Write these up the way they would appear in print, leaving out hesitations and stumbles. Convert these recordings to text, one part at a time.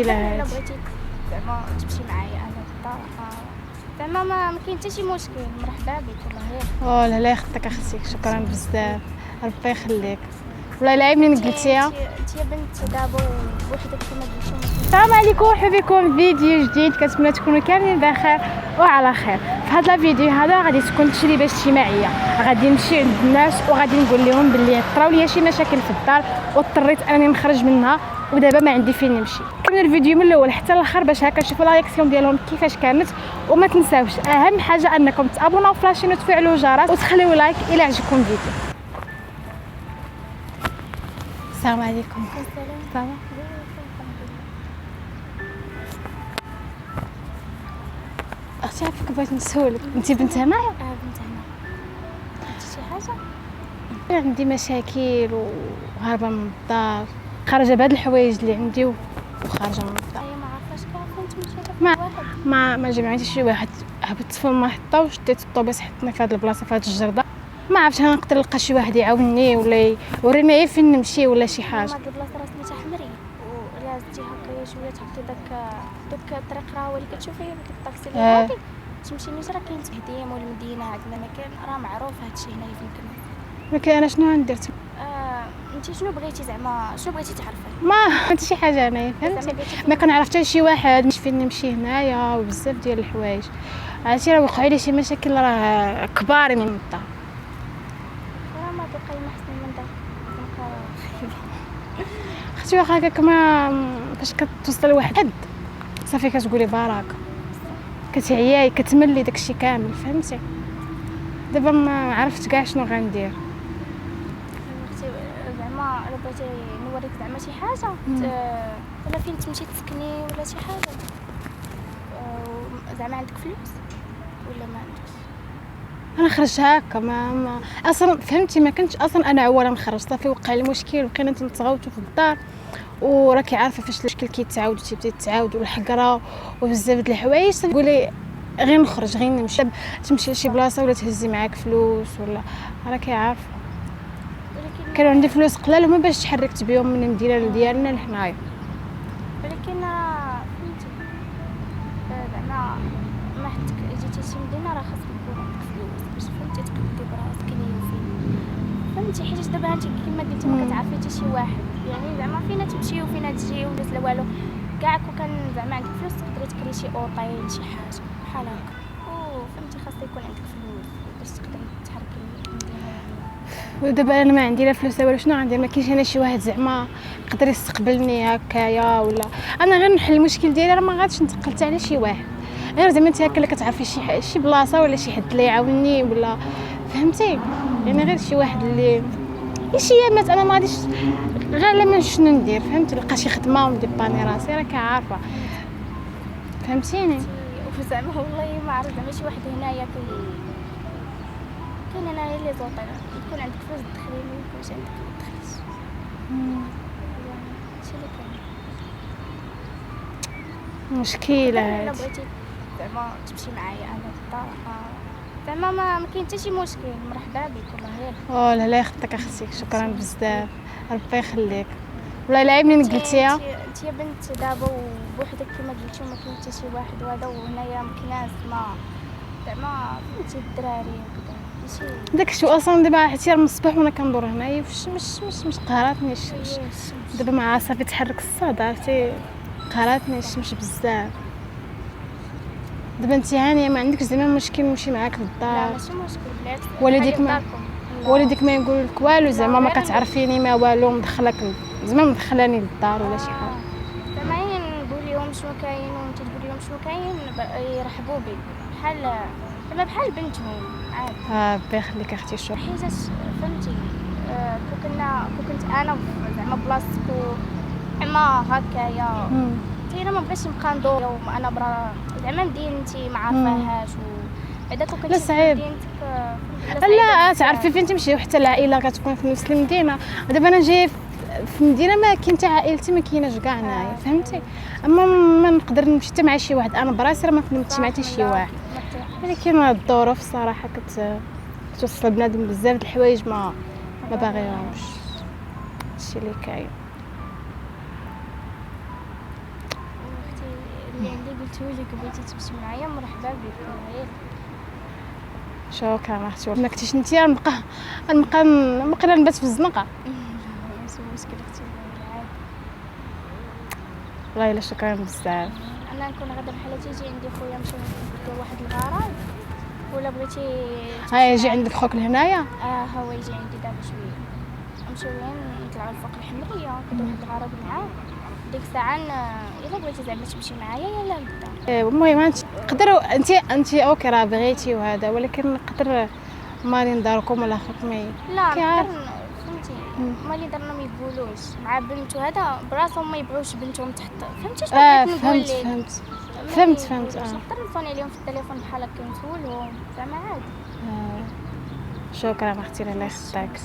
الا بغيتي زعما تمشي معايا انا للدار زعما ما كاين حتى شي مشكل، مرحبا بك والله. لا لا يخطيك اختي، شكرا بزاف، ربي يخليك. والله لا منين قلتيها انت يا بنت دابا وحدك كما قلتي. السلام عليكم، مرحبا بكم في فيديو جديد. كنتمنى تكونوا كاملين بخير وعلى خير. في هذا الفيديو هذا غادي تكون تجربه اجتماعيه، غادي نمشي عند الناس وغادي نقول لهم باللي طراو ليا شي مشاكل في الدار واضطريت انني نخرج منها ودابا ما عندي فين نمشي. كملوا الفيديو من الاول حتى الاخر باش هكا نشوفوا لا رياكسيون ديالهم كيفاش كانت. وما تنساوش اهم حاجه انكم تابوناو في لاشين وتفعلوا الجرس وتخليوا لايك الى عجبكم الفيديو. السلام عليكم. السلام. اختي عافاك، بغيت نسولك، انت بنت هنايا؟ بنت هنا. شي حاجه؟ عندي مشاكل وهاربه من الدار، خارجه بهاد الحوايج اللي عندي وخارجه من الدار. ما عرفتش كيف تمشي ما جمعتي شي واحد هبطت في المحطه وشديت الطوبيس حطني في هاد البلاصه في هاد الجرده. ما عرفتش انا نقدر نلقى شي واحد يعاونني ولا يوريني فين نمشي ولا شي حاجه. هاد البلاصه راه سميتها حمري، ولا زدتي هكايا شويه تحطي داك الطريق راه هو اللي كتشوفيه ديك الطاكسي اللي غادي تمشي نيت راه كاين تهديم والمدينه عندنا مكان راه معروف هادشي هنايا فين كنا. ولكن انا شنو غندير؟ انت شنو بغيتي زعما شنو بغيتي تعرفي؟ ما حتى شي حاجه انايا فهمتي، ما كنعرف حتى شي واحد مش فين نمشي هنايا وبزاف ديال الحوايج. عرفتي راه وقعوا لي شي مشاكل راه كبار من الدار. راه ما بقى محسن من دار اختي واخا هكاك ما فاش كتوصل لواحد حد صافي كتقولي بركه، كتعياي كتملي داكشي كامل فهمتي. دابا ما عرفت كاع شنو غندير. زعما الا بغيتي نوريك زعما شي حاجه ولا فين تمشي تسكني ولا شي حاجه، زعما عندك فلوس ولا ما عندكش؟ انا خرجت هكا ما اصلا فهمتي، ما كنتش اصلا انا اولا نخرج، صافي وقع لي مشكل وبقينا نتغوتوا في الدار وراكي عارفه فاش المشكل كيتعاود وتبدا يتعاود والحقره وبزاف د الحوايج. تقولي غير نخرج غير نمشي، تمشي لشي بلاصه ولا تهزي معاك فلوس ولا راكي عارفه. كانوا عندي فلوس قلال وما باش تحركت بهم من المدينه ديالنا لهنايا. ولكن فهمتي زعما ما حدك جيتي شي مدينه راه خاصك يكون عندك فلوس باش فهمتي تقدي براسك نيا فين فهمتي، حيت دابا انت كما قلتي ما كتعرفي حتى شي واحد، يعني زعما فين تمشي وفين تجي والناس لا والو كاع. كون زعما عندك فلوس تقدري تكري شي اوطيل شي حاجه بحال هكا، وفهمتي خاص يكون عندك فلوس باش تقدري تحركي المدينه. ودابا انا ما عندي لا فلوس ولا شنو غندير؟ ما كاينش انا شي واحد زعما يقدر يستقبلني هكايا ولا انا غير نحل المشكل ديالي. راه ما غاديش نتقل حتى على شي واحد، غير زعما انت هكا اللي كتعرفي شي بلاصه ولا شي حد اللي يعاونني ولا فهمتي، يعني غير شي واحد اللي شي يامات. انا ما غاديش غير لما شنو ندير فهمتي، نلقى شي خدمه ونديباني راسي راك عارفه فهمتيني. وزعما والله ما عرفت زعما شي واحد هنايا كاين هنايا لي زوطيل يكون عندك فلوس تدخلي ما يكونش عندك ما تدخليش. هادشي اللي كاين. مشكله الا هادي. بغيتي زعما تمشي معايا انا للدار زعما ما كاين حتى شي مشكل، مرحبا بك والله. لا لا يخطيك اختي، شكرا بزاف، ربي يخليك. والله لا منين قلتيها انت يا بنت دابا بوحدك كما قلتي وما كاين حتى شي واحد، وهذا وهنايا مكناس ما زعما فهمتي الدراري وكذا ماشي داكشي اصلا. دابا حتى من الصباح وانا كندور هنايا في الشمس مش قهراتني الشمس. دابا مع صافي تحرك الصاد عرفتي قهراتني الشمس بزاف. دابا انت هانيه ما عندكش زعما مشكل نمشي معاك لا للدار؟ ماشي مشكل بالعكس. والديك ما يقول لك والو زعما ما كتعرفيني ما والو مدخلك زعما مدخلاني للدار ولا شي حاجه؟ زعما نقول لهم شنو كاين وانت تقول لهم شنو كاين يرحبوا بي بحال بنتهم عادي. ربي يخليك اختي. شو حيت فهمتي كنت انا زعما بلاصتك زعما هكايا تينا ما بغيتش نبقى ندور وانا برا زعما مدينتي ما عارفاهاش بعدا كنت لا صعيب. لا تعرفي فين تمشي وحتى العائله كتكون في نفس المدينه. دابا انا جايه في مدينه ما كاين حتى عائلتي ما كايناش كاع هنايا فهمتي. اما ما نقدر نمشي حتى مع شي واحد، انا براسي راه ما نمشي مع حتى شي واحد. ولكن الظروف صراحه كتوصل بنادم بزاف د الحوايج ما باغيهمش. هادشي اللي كاين. عندي قلتولك بغيتي تمشي معايا مرحبا بك غير. شكرا اختي. ما كنتيش انت نبقى نبات في الزنقه. ماشي مشكل اختي عادي. والله الا شكرا بزاف. انا نكون غدا بحال تيجي عندي خويا مشى ندير واحد الغرض ولا بغيتي يجي عندك خوك لهنايا. هو يجي عندي دابا شويه نمشيو نطلعوا لفوق الحمريه ندير واحد الغرض معاه ديك الساعه الا بغيتي زعما تمشي معايا يلا نبدا. المهم تقدروا انت اوكي راه بغيتي وهذا، ولكن نقدر مالي نداركم ولا خوك ما لا كيعرف. نقدر فهمتي مالي درنا ما يقولوش مع بنته هذا براسهم ما يبغوش بنتهم تحت فهمتي شنو بغيت نقول لك. فهمت نقدر نفوني اليوم في التليفون بحال هكا نسولهم زعما عادي. شكرا اختي الله يخطاك.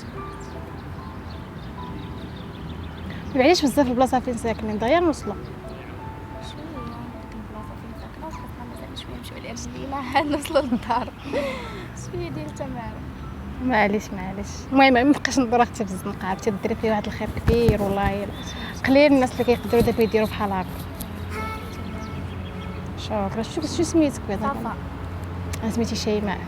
ما بعيدش بزاف البلاصه فين ساكنين دغيا نوصلوا شويه ديك البلاصه فين ساكنه وخاصنا مازال شويه نمشيو لرجلينا عاد نوصلوا للدار شويه ديال تمام. معليش المهم ما نبقاش ندور اختي في الزنقه عرفتي ديري فيه واحد الخير كبير والله قليل الناس اللي كيقدروا دابا يديروا بحال هكا. شكرا. شو سميتك بعدا؟ صافا. انا سميتي شيماء.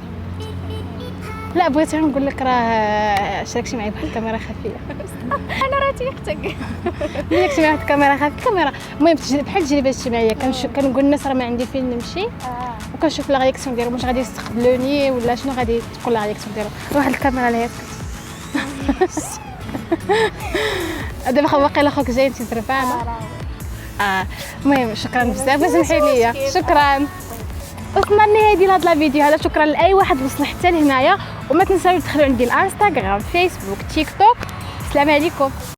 لا بغيت نقول لك راه شاركتي معايا بواحد الكاميرا خفيه. انا راه تيختك ملي كنت معايا واحد الكاميرا خفيه كاميرا المهم بحال التجربه اجتماعيه كنقول للناس راه ما عندي فين نمشي وكنشوف لا رياكسيون ديالهم واش غادي يستقبلوني ولا شنو غادي تكون لا رياكسيون ديالهم. واحد الكاميرا اللي دابا واقيلا خوك جاي انت زرفانه. المهم شكرا بزاف وسمحي لي. شكرا. وصلنا لنهايه ديال هذا الفيديو هذا. شكرا لاي واحد وصل حتى لهنايا وما تنساوش تدخلوا عندي الانستغرام فيسبوك تيك توك. السلام عليكم.